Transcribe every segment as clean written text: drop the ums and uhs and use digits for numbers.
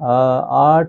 8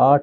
8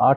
8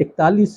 41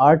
8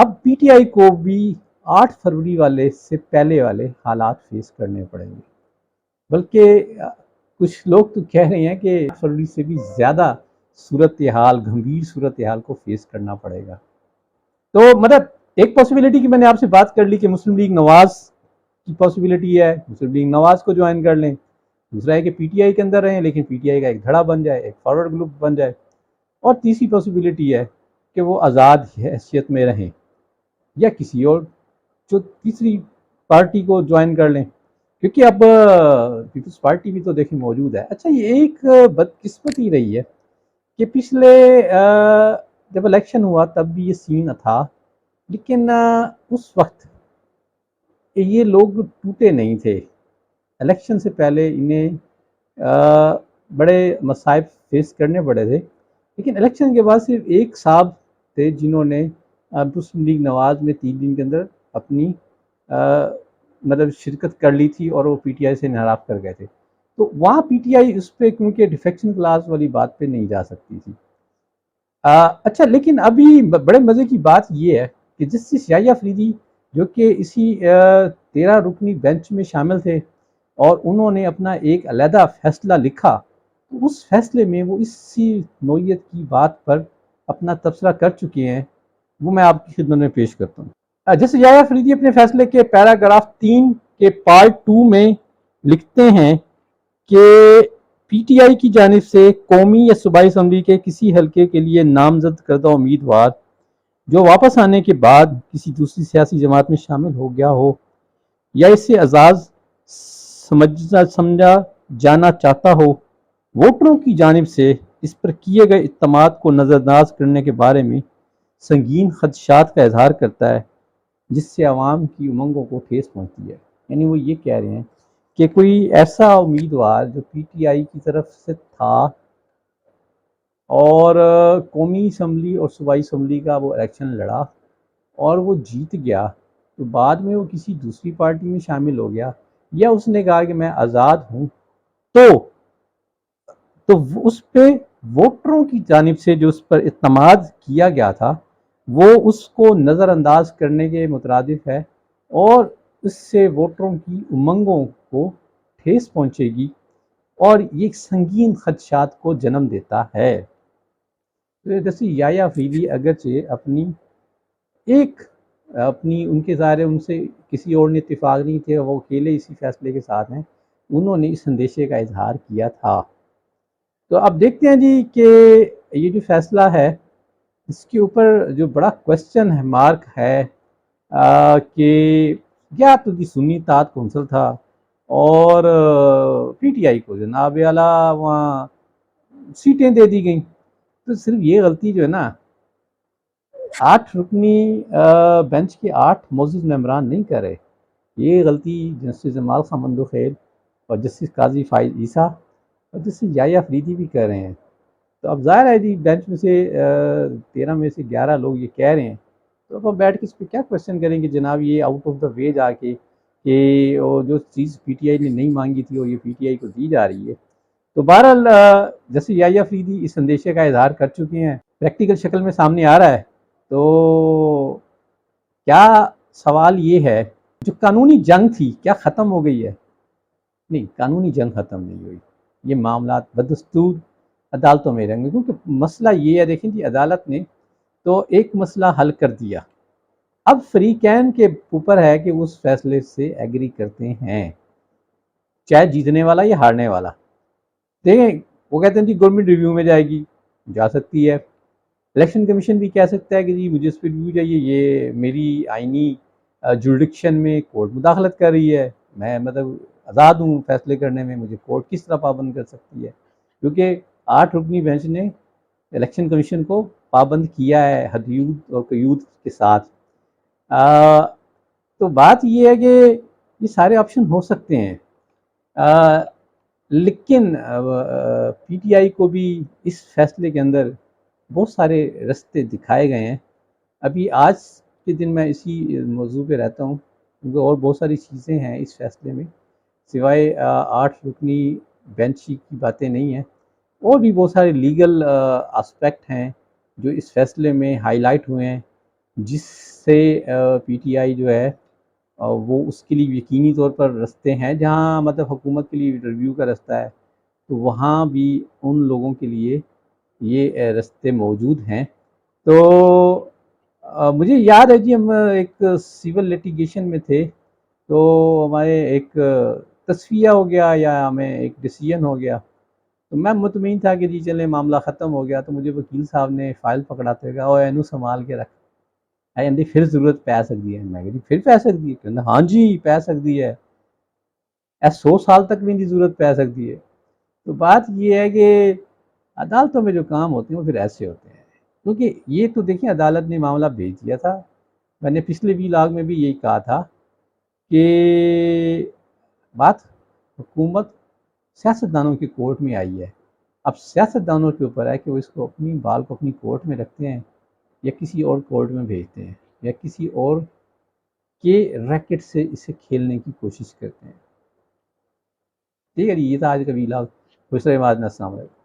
اب P T I کو بھی 8 فروری والے سے پہلے والے حالات فیس کرنے پڑیں گے، بلکہ کچھ لوگ تو کہہ رہے ہیں کہ 8 فروری سے بھی زیادہ صورتحال، گھمبیر صورتحال کو فیس کرنا پڑے گا۔ تو مطلب ایک پاسبلٹی کی میں نے آپ سے بات کر لی کہ مسلم لیگ نواز کی پاسبلٹی ہے، مسلم لیگ نواز کو جوائن کر لیں۔ دوسرا ہے کہ پی ٹی آئی کے اندر رہیں لیکن پی ٹی آئی کا ایک دھڑا بن جائے، ایک فارورڈ گروپ بن جائے۔ اور تیسری پاسبلٹی ہے کہ وہ آزاد حیثیت میں رہیں یا کسی اور جو تیسری پارٹی کو جوائن کر لیں، کیونکہ اب پیپلز پارٹی بھی تو دیکھیں موجود ہے۔ اچھا، یہ ایک بدقسمتی رہی ہے کہ پچھلے جب الیکشن ہوا تب بھی یہ سین تھا، لیکن اس وقت یہ لوگ ٹوٹے نہیں تھے۔ الیکشن سے پہلے انہیں بڑے مصائب فیس کرنے پڑے تھے، لیکن الیکشن کے بعد صرف ایک صاحب تھے جنہوں نے مسلم لیگ نواز میں 3 دن کے اندر اپنی مطلب شرکت کر لی تھی اور وہ پی ٹی آئی سے انحراف کر گئے تھے۔ تو وہاں پی ٹی آئی اس پہ کیونکہ ڈیفیکشن کلاس والی بات پہ نہیں جا سکتی تھی۔ اچھا، لیکن ابھی بڑے مزے کی بات یہ ہے کہ جسٹس یحییٰ افریدی جو کہ اسی 13 رکنی بینچ میں شامل تھے اور انہوں نے اپنا ایک علیحدہ فیصلہ لکھا، تو اس فیصلے میں وہ اسی نوعیت کی بات پر اپنا تبصرہ کر چکے ہیں، وہ میں آپ کی خدمت میں پیش کرتا ہوں۔ جسٹس یحییٰ افریدی اپنے فیصلے کے پیراگراف 3 کے پارٹ 2 میں لکھتے ہیں کہ پی ٹی آئی کی جانب سے قومی یا صوبائی اسمبلی کے کسی حلقے کے لیے نامزد کردہ امیدوار جو واپس آنے کے بعد کسی دوسری سیاسی جماعت میں شامل ہو گیا ہو یا اس سے اعزاز سمجھا جانا چاہتا ہو، ووٹروں کی جانب سے اس پر کیے گئے اقدامات کو نظر انداز کرنے کے بارے میں سنگین خدشات کا اظہار کرتا ہے، جس سے عوام کی امنگوں کو ٹھیس پہنچتی ہے۔ یعنی وہ یہ کہہ رہے ہیں کہ کوئی ایسا امیدوار جو پی ٹی آئی کی طرف سے تھا اور قومی اسمبلی اور صوبائی اسمبلی کا وہ الیکشن لڑا اور وہ جیت گیا، تو بعد میں وہ کسی دوسری پارٹی میں شامل ہو گیا یا اس نے کہا کہ میں آزاد ہوں، تو اس پہ ووٹروں کی جانب سے جو اس پر اعتماد کیا گیا تھا وہ اس کو نظر انداز کرنے کے مترادف ہے اور اس سے ووٹروں کی امنگوں کو ٹھیس پہنچے گی اور یہ سنگین خدشات کو جنم دیتا ہے۔ جیسے یحییٰ افریدی اگرچہ ان کے ظاہر ان سے کسی اور نے اتفاق نہیں تھے، وہ اکیلے اسی فیصلے کے ساتھ ہیں، انہوں نے اس اندیشے کا اظہار کیا تھا۔ تو اب دیکھتے ہیں جی کہ یہ جو فیصلہ ہے اس کے اوپر جو بڑا کوشچن ہے، مارک ہے کہ کیا تو جی سنی اتحاد کونسل تھا اور پی ٹی آئی کو جناب اعلیٰ وہاں سیٹیں دے دی گئیں، تو صرف یہ غلطی جو ہے نا 8 رکنی بینچ کے 8 معزز ممبران نہیں کر رہے، یہ غلطی جسٹس جمال خان مندوخیل اور جسٹس قاضی فائز عیسیٰ اور جسٹس یحییٰ افریدی بھی کر رہے ہیں۔ تو اب ظاہر ہے جی بینچ میں سے 13 میں سے 11 لوگ یہ کہہ رہے ہیں، تو اب ہم بیٹھ کے اس پہ کیا کوشچن کریں گے جناب، یہ آؤٹ آف دا وے جا کے کہ جو چیز پی ٹی آئی نے نہیں مانگی تھی اور یہ پی ٹی آئی کو دی جا رہی ہے۔ تو بہرحال جیسے یحییٰ افریدی اس اندیشے کا اظہار کر چکے ہیں، پریکٹیکل شکل میں سامنے آ رہا ہے، تو کیا سوال یہ ہے جو قانونی جنگ تھی کیا ختم ہو گئی ہے؟ نہیں، قانونی جنگ ختم نہیں ہوئی، یہ معاملات بدستور عدالتوں میں رہیں گے، کیونکہ مسئلہ یہ ہے، دیکھیں جی عدالت نے تو ایک مسئلہ حل کر دیا، اب فریقین کے اوپر ہے کہ اس فیصلے سے ایگری کرتے ہیں، چاہے جیتنے والا یا ہارنے والا۔ دیکھیں وہ کہتے ہیں جی گورنمنٹ ریویو میں جائے گی، جا سکتی ہے، الیکشن کمیشن بھی کہہ سکتا ہے کہ جی مجھے اس پہ ریویو چاہیے، یہ میری آئینی جوریڈکشن میں کورٹ مداخلت کر رہی ہے، میں مطلب آزاد ہوں فیصلے کرنے میں، مجھے کورٹ کس طرح پابند کر سکتی ہے، کیونکہ 8 رکنی بینچ نے الیکشن کمیشن کو پابند کیا ہے حدود اور قیود کے ساتھ۔ تو بات یہ ہے کہ یہ سارے آپشن ہو سکتے ہیں، لیکن پی ٹی آئی کو بھی اس فیصلے کے اندر بہت سارے رستے دکھائے گئے ہیں۔ ابھی آج کے دن میں اسی موضوع پہ رہتا ہوں کیونکہ اور بہت ساری چیزیں ہیں اس فیصلے میں، سوائے 8 رکنی بینچ کی باتیں نہیں ہیں، اور بھی بہت سارے لیگل اسپیکٹ ہیں جو اس فیصلے میں ہائی لائٹ ہوئے ہیں، جس سے پی ٹی آئی جو ہے وہ اس کے لیے یقینی طور پر رستے ہیں، جہاں مطلب حکومت کے لیے ریویو کا رستہ ہے، تو وہاں بھی ان لوگوں کے لیے یہ رستے موجود ہیں۔ تو مجھے یاد ہے جی، ہم ایک سول لیٹیگیشن میں تھے، تو ہمارے ایک تصفیہ ہو گیا یا ہمیں ایک ڈیسیجن ہو گیا، تو میں مطمئن تھا کہ جی چلے معاملہ ختم ہو گیا، تو مجھے وکیل صاحب نے فائل پکڑاتے ہوئے کہا او اینو سنبھال کے رکھ، آندی پھر ضرورت پی سکتی ہے۔ میں کہا جی پھر پی سکتی ہے؟ کہنا ہاں جی پی سکتی ہے، 100 سال تک بھی ان کی ضرورت پی سکتی ہے۔ تو بات یہ ہے کہ عدالتوں میں جو کام ہوتے ہیں وہ پھر ایسے ہوتے ہیں، کیونکہ یہ تو دیکھیں عدالت نے معاملہ بھیج دیا تھا۔ میں نے پچھلے ویلاگ میں بھی یہی کہا تھا کہ بات حکومت سیاستدانوں کی کورٹ میں آئی ہے، اب سیاستدانوں کے اوپر ہے کہ وہ اس کو اپنی بال کو اپنی کورٹ میں رکھتے ہیں یا کسی اور کورٹ میں بھیجتے ہیں یا کسی اور کے ریکٹ سے اسے کھیلنے کی کوشش کرتے ہیں۔ ٹھیک ہے جی، یہ تھا آج کا ویلاگ۔ السلام علیکم۔